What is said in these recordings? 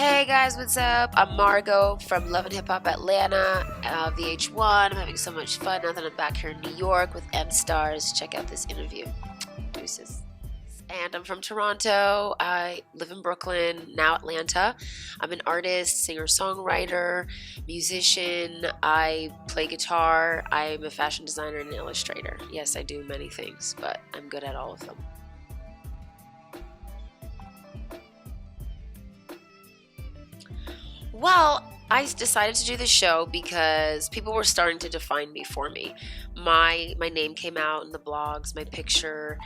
Hey guys, what's up? I'm Margo from Love and Hip Hop Atlanta, VH1. I'm having so much fun now that I'm back here in New York with M Stars. Check out this interview. Deuces. And I'm from Toronto. I live in Brooklyn, now Atlanta. I'm an artist, singer-songwriter, musician. I play guitar. I'm a fashion designer and an illustrator. Yes, I do many things, but I'm good at all of them. Well, I decided to do the show because people were starting to define me for me. My name came out in the blogs, my picture,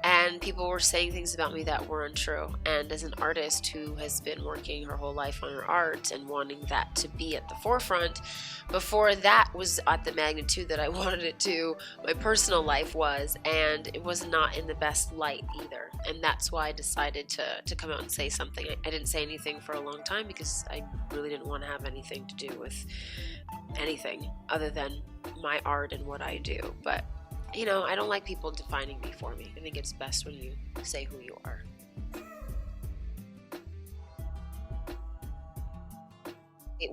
and people were saying things about me that were untrue. And as an artist who has been working her whole life on her art and wanting that to be at the forefront, before that was at the magnitude that I wanted it to, my personal life was, and it was not in the best light either. And that's why I decided to come out and say something. I didn't say anything for a long time because I really didn't want to have anything to do with anything other than my art and what I do. But I don't like people defining me for me. I think it's best when you say who you are.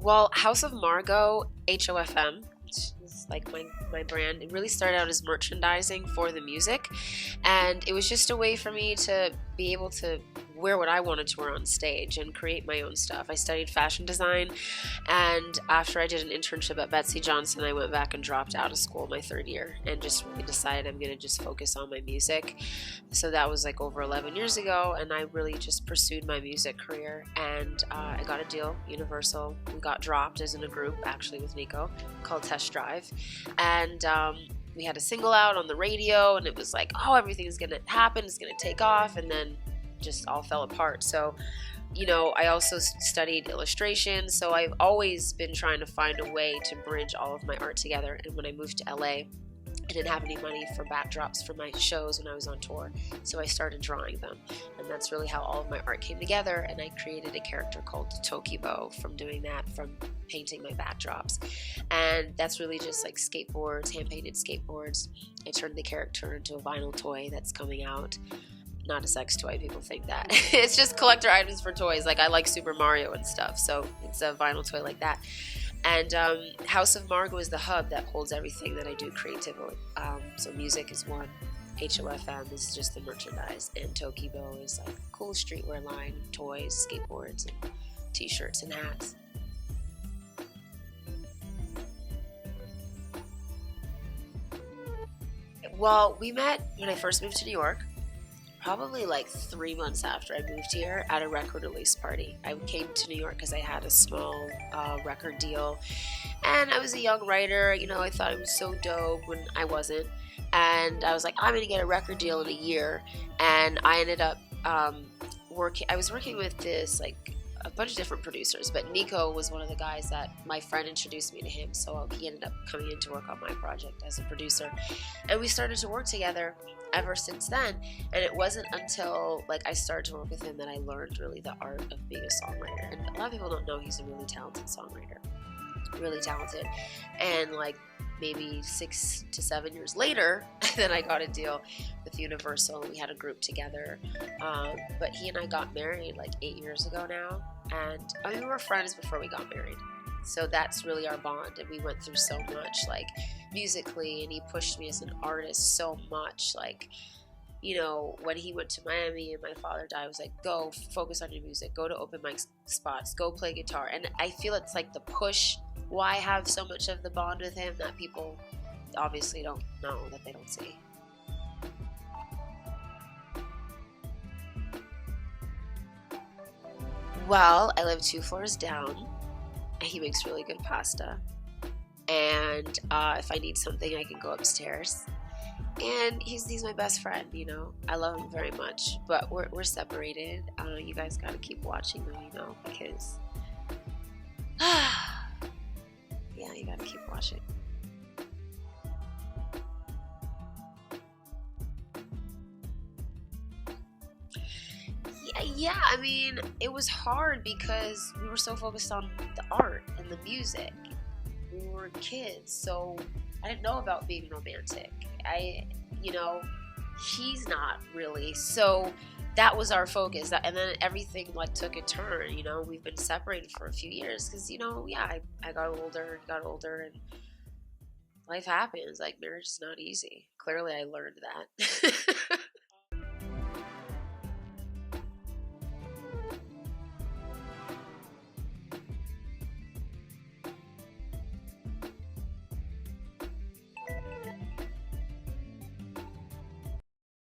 Well, House of Margo, HOFM, is like my brand. It really started out as merchandising for the music, and it was just a way for me to be able to wear what I wanted to wear on stage and create my own stuff. I studied fashion design, and after I did an internship at Betsy Johnson, I went back and dropped out of school my third year and just really decided I'm going to just focus on my music. So that was like over 11 years ago, and I really just pursued my music career, and I got a deal, Universal. We got dropped as in a group, actually with Niko, called Test Drive, and we had a single out on the radio, and it was like, oh, everything's going to happen, it's going to take off, and then just all fell apart. So I also studied illustration, so I've always been trying to find a way to bridge all of my art together. And when I moved to LA, I didn't have any money for backdrops for my shows when I was on tour, so I started drawing them, and that's really how all of my art came together. And I created a character called Tokibo from doing that, from painting my backdrops, and that's really just like skateboards, hand-painted skateboards. I turned the character into a vinyl toy that's coming out. Not a sex toy, people think that. It's just collector items for toys. Like I like Super Mario and stuff, so it's a vinyl toy like that. And House of Margo is the hub that holds everything that I do creatively. So music is one, HOFM is just the merchandise, and Tokibo is like a cool streetwear line, toys, skateboards, and t-shirts and hats. Well, we met when I first moved to New York, probably like 3 months after I moved here, at a record release party. I came to New York because I had a small record deal, and I was a young writer. I thought it was so dope when I wasn't, and I was like, I'm gonna get a record deal in a year. And I ended up working. I was working with this like a bunch of different producers, but Niko was one of the guys that my friend introduced me to him, so he ended up coming in to work on my project as a producer, and we started to work together ever since then. And it wasn't until like I started to work with him that I learned really the art of being a songwriter. And a lot of people don't know he's a really talented songwriter, really talented. And like maybe 6 to 7 years later, then I got a deal with Universal. We had a group together, but he and I got married like 8 years ago now, and we were friends before we got married. So that's really our bond, and we went through so much, like musically, and he pushed me as an artist so much. Like, when he went to Miami and my father died, I was like, go focus on your music, go to open mic spots, go play guitar. And I feel it's like the push why I have so much of the bond with him that people obviously don't know, that they don't see. Well, I live 2 floors down. He makes really good pasta, and if I need something, I can go upstairs. And he's my best friend. I love him very much, but we're separated. You guys gotta keep watching though, because yeah, you gotta keep watching. Yeah, I mean, it was hard because we were so focused on the art and the music. We were kids, so I didn't know about being romantic. He's not really. So that was our focus. And then everything like took a turn. You know, we've been separated for a few years because, you know, yeah, I got older, and life happens. Like, marriage is not easy. Clearly, I learned that.